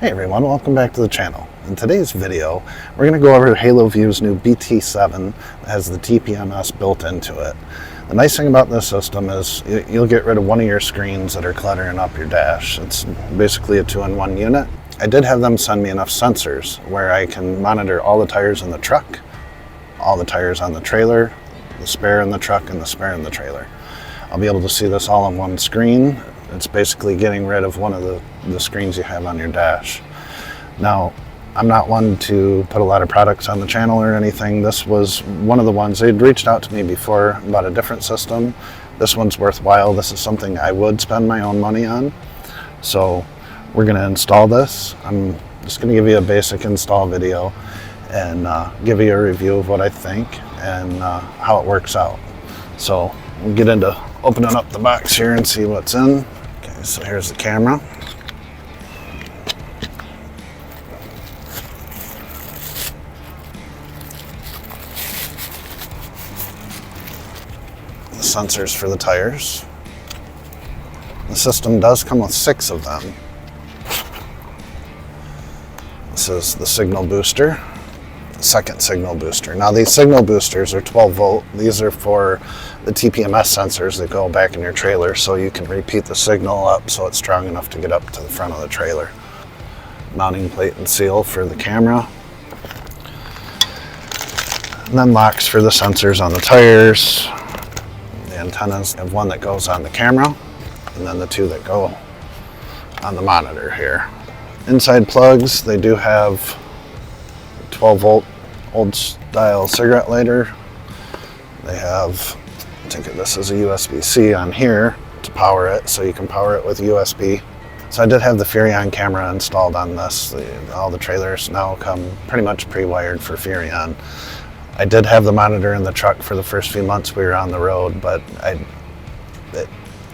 Hey everyone, welcome back to the channel. In today's video, we're going to go over Haloview's new BT7 that has the TPMS built into it. The nice thing about this system is you'll get rid of one of your screens that are cluttering up your dash. It's basically a 2-in-1 unit. I did have them send me enough sensors where I can monitor all the tires in the truck, all the tires on the trailer, the spare in the truck, and the spare in the trailer. I'll be able to see this all on one screen. It's basically getting rid of one of the screens you have on your dash. Now, I'm not one to put a lot of products on the channel or anything. This was one of the ones, they'd reached out to me before about a different system. This one's worthwhile. This is something I would spend my own money on. So we're gonna install this. I'm just gonna give you a basic install video and give you a review of what I think and how it works out. So we'll get into opening up the box here and see what's in. Okay, so here's the camera. The sensors for the tires. The system does come with 6 of them. This is the signal booster, the second signal booster. Now these signal boosters are 12 volt. These are for the TPMS sensors that go back in your trailer so you can repeat the signal up so it's strong enough to get up to the front of the trailer. Mounting plate and seal for the camera. And then locks for the sensors on the tires. The antennas have one that goes on the camera and then the 2 that go on the monitor here. Inside plugs, they do have 12 volt old style cigarette lighter. They have, I think this is a USB-C on here to power it, so you can power it with USB. So I did have the Furrion camera installed on this. All the trailers now come pretty much pre-wired for Furrion. I did have the monitor in the truck for the first few months we were on the road, but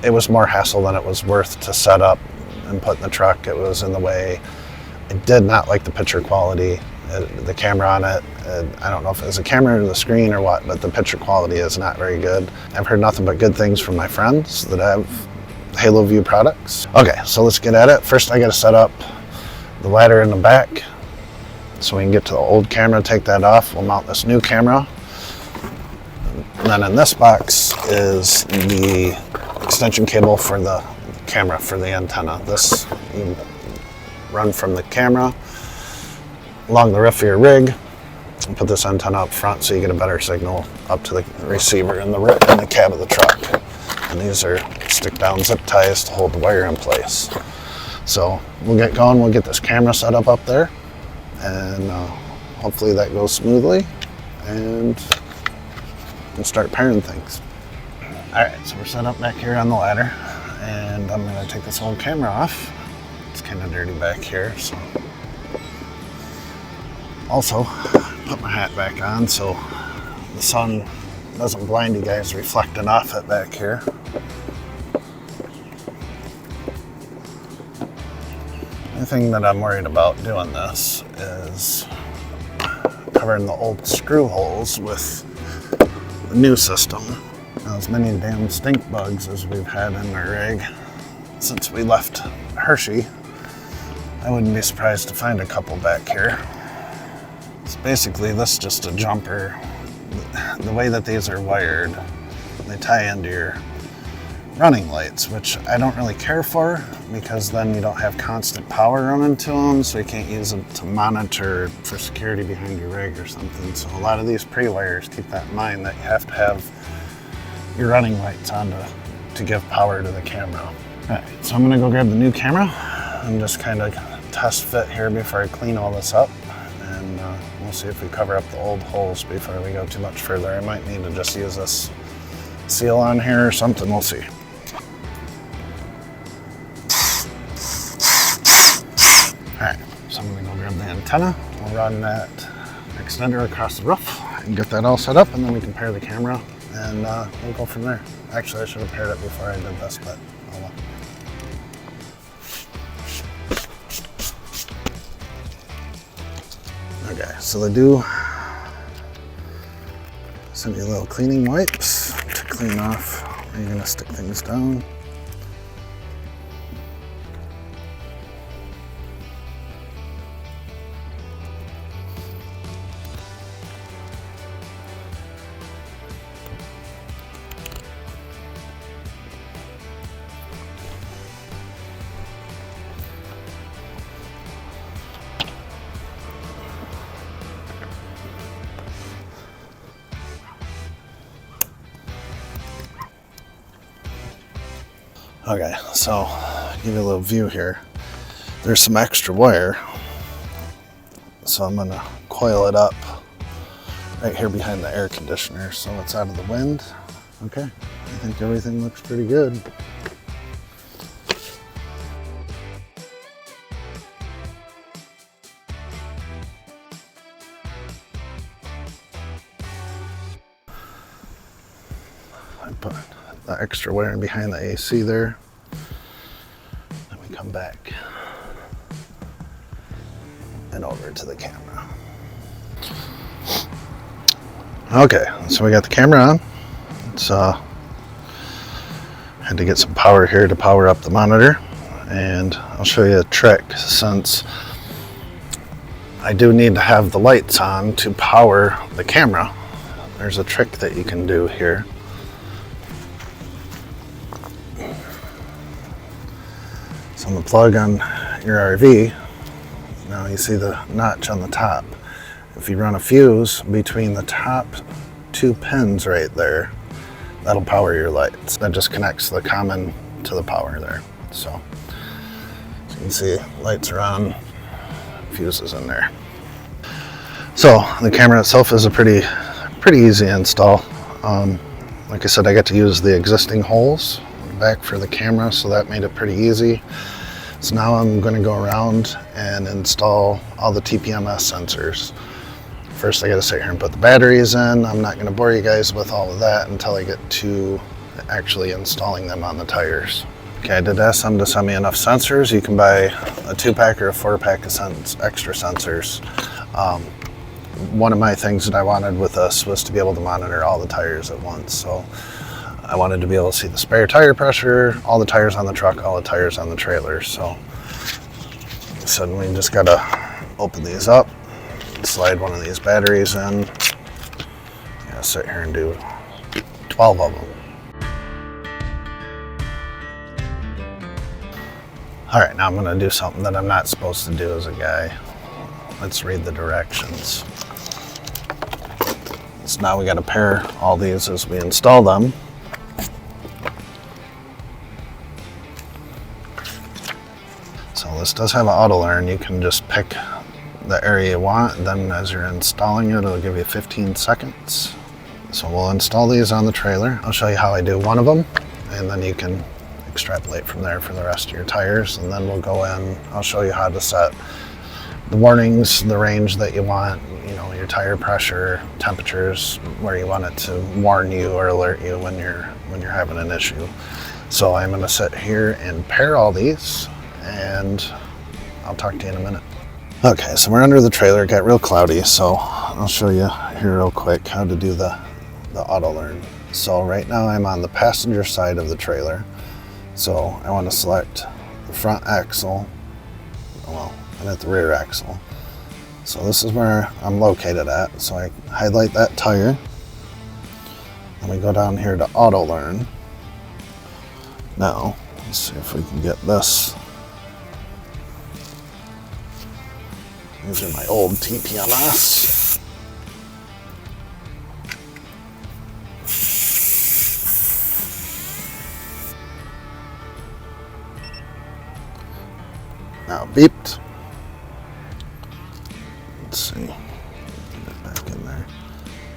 it was more hassle than it was worth to set up and put in the truck. It was in the way. I did not like the picture quality. The camera on it, I don't know if it was a camera or the screen or what, but the picture quality is not very good. I've heard nothing but good things from my friends that have Haloview products. Okay, so let's get at it. First I gotta set up the ladder in the back so we can get to the old camera, take that off. We'll mount this new camera. And then in this box is the extension cable for the camera, for the antenna. This you run from the camera along the roof of your rig and put this antenna up front so you get a better signal up to the receiver in the cab of the truck. And these are stick down zip ties to hold the wire in place. So we'll get going, we'll get this camera set up there, and hopefully that goes smoothly and we'll start pairing things. Alright, so we're set up back here on the ladder and I'm going to take this old camera off. It's kind of dirty back here, so also put my hat back on so the sun doesn't blind you guys reflecting off it back here. The thing that I'm worried about doing this is covering the old screw holes with the new system. Now, as many damn stink bugs as we've had in our rig since we left Hershey, I wouldn't be surprised to find a couple back here. It's basically this just a jumper. The way that these are wired, they tie into your running lights, which I don't really care for because then you don't have constant power running to them, so you can't use them to monitor for security behind your rig or something. So a lot of these pre-wires keep that in mind, that you have to have your running lights on to give power to the camera. Alright, so I'm gonna go grab the new camera and just kind of test fit here before I clean all this up. And we'll see if we cover up the old holes before we go too much further. I might need to just use this seal on here or something, we'll see. Alright, so I'm gonna go grab the antenna. We'll run that extender across the roof and get that all set up, and then we can pair the camera and we'll go from there. Actually, I should have paired it before I did this, but oh well. Okay, so they do send you little cleaning wipes to clean off where you're gonna stick things down. Okay, so I'll give you a little view here. There's some extra wire, so I'm gonna coil it up right here behind the air conditioner so it's out of the wind. Okay, I think everything looks pretty good. I put the extra wire behind the AC there. Then we come back and over to the camera. Okay, so we got the camera on. So had to get some power here to power up the monitor, and I'll show you a trick since I do need to have the lights on to power the camera. There's a trick that you can do here. So I'm gonna plug on your RV. Now you see the notch on the top. If you run a fuse between the top 2 pins right there, that'll power your lights. That just connects the common to the power there. So you can see lights are on, fuses in there. So the camera itself is a pretty easy install. Like I said, I got to use the existing holes back for the camera, so that made it pretty easy. So now I'm going to go around and install all the TPMS sensors. First I got to sit here and put the batteries in. I'm not going to bore you guys with all of that until I get to actually installing them on the tires. Okay, I did ask them to send me enough sensors. You can buy a 2-pack or a 4-pack of extra sensors. One of my things that I wanted with this was to be able to monitor all the tires at once. So I wanted to be able to see the spare tire pressure, all the tires on the truck, all the tires on the trailer. So we just got to open these up, slide one of these batteries in. Yeah, sit here and do 12 of them. All right, now I'm gonna do something that I'm not supposed to do as a guy. Let's read the directions. So now we gotta pair all these as we install them. So this does have an auto learn. You can just pick the area you want, and then as you're installing it, it'll give you 15 seconds. So we'll install these on the trailer. I'll show you how I do one of them, and then you can extrapolate from there for the rest of your tires, and then we'll go in. I'll show you how to set the warnings, the range that you want, you know, your tire pressure, temperatures, where you want it to warn you or alert you when you're having an issue. So I'm going to sit here and pair all these, and I'll talk to you in a minute. Okay, so we're under the trailer. It got real cloudy, so I'll show you here real quick how to do the auto learn. So right now I'm on the passenger side of the trailer. So I want to select the front axle, well, and at the rear axle. So this is where I'm located at. So I highlight that tire, and we go down here to auto learn. Now, let's see if we can get this. These are my old TPMS. Now beeped. Let's see. Get it back in there.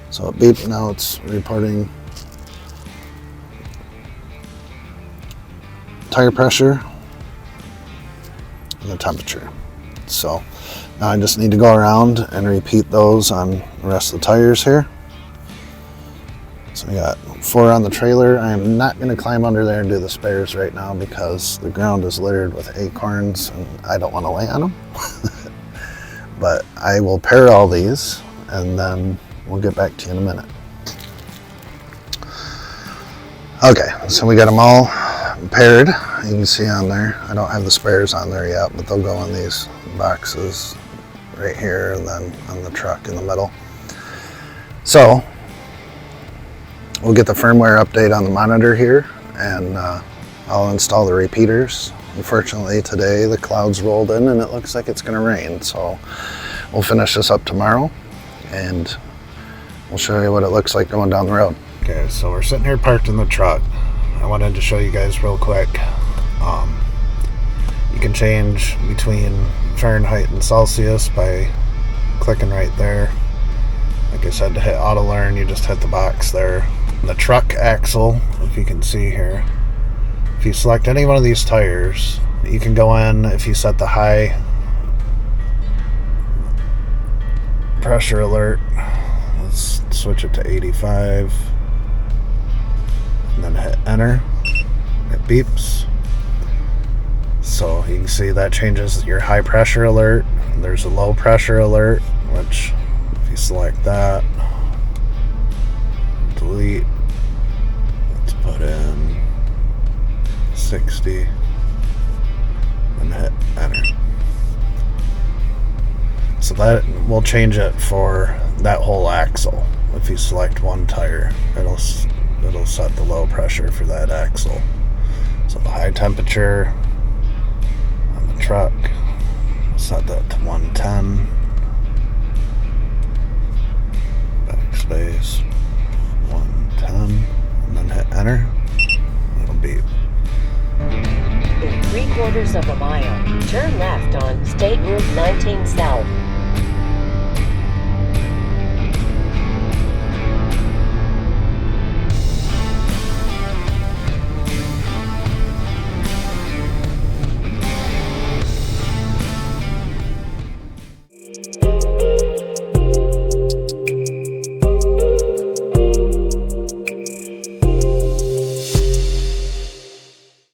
So it beeped. Now it's reporting tire pressure and the temperature. So now I just need to go around and repeat those on the rest of the tires here. So we got 4 on the trailer. I am not going to climb under there and do the spares right now because the ground is littered with acorns and I don't want to lay on them. But I will pair all these and then we'll get back to you in a minute. Okay, so we got them all paired. You can see on there, I don't have the spares on there yet, but they'll go in these boxes right here and then on the truck in the middle. So we'll get the firmware update on the monitor here, and I'll install the repeaters. Unfortunately today the clouds rolled in and it looks like it's going to rain, so we'll finish this up tomorrow and we'll show you what it looks like going down the road. Okay, so we're sitting here parked in the truck. I wanted to show you guys real quick You can change between Fahrenheit and Celsius by clicking right there. Like I said, to hit auto learn, you just hit the box there. The truck axle, if you can see here, if you select any one of these tires, you can go in. If you set the high pressure alert, let's switch it to 85, and then hit enter. It beeps. So you can see that changes your high pressure alert. There's a low pressure alert, which if you select that, delete, let's put in 60 and hit enter. So that will change it for that whole axle. If you select one tire, it'll set the low pressure for that axle. So the high temperature on the truck, set that to 110. Backspace 110, and then hit enter. It'll beep. In 3/4 of a mile, turn left on State Route 19 South.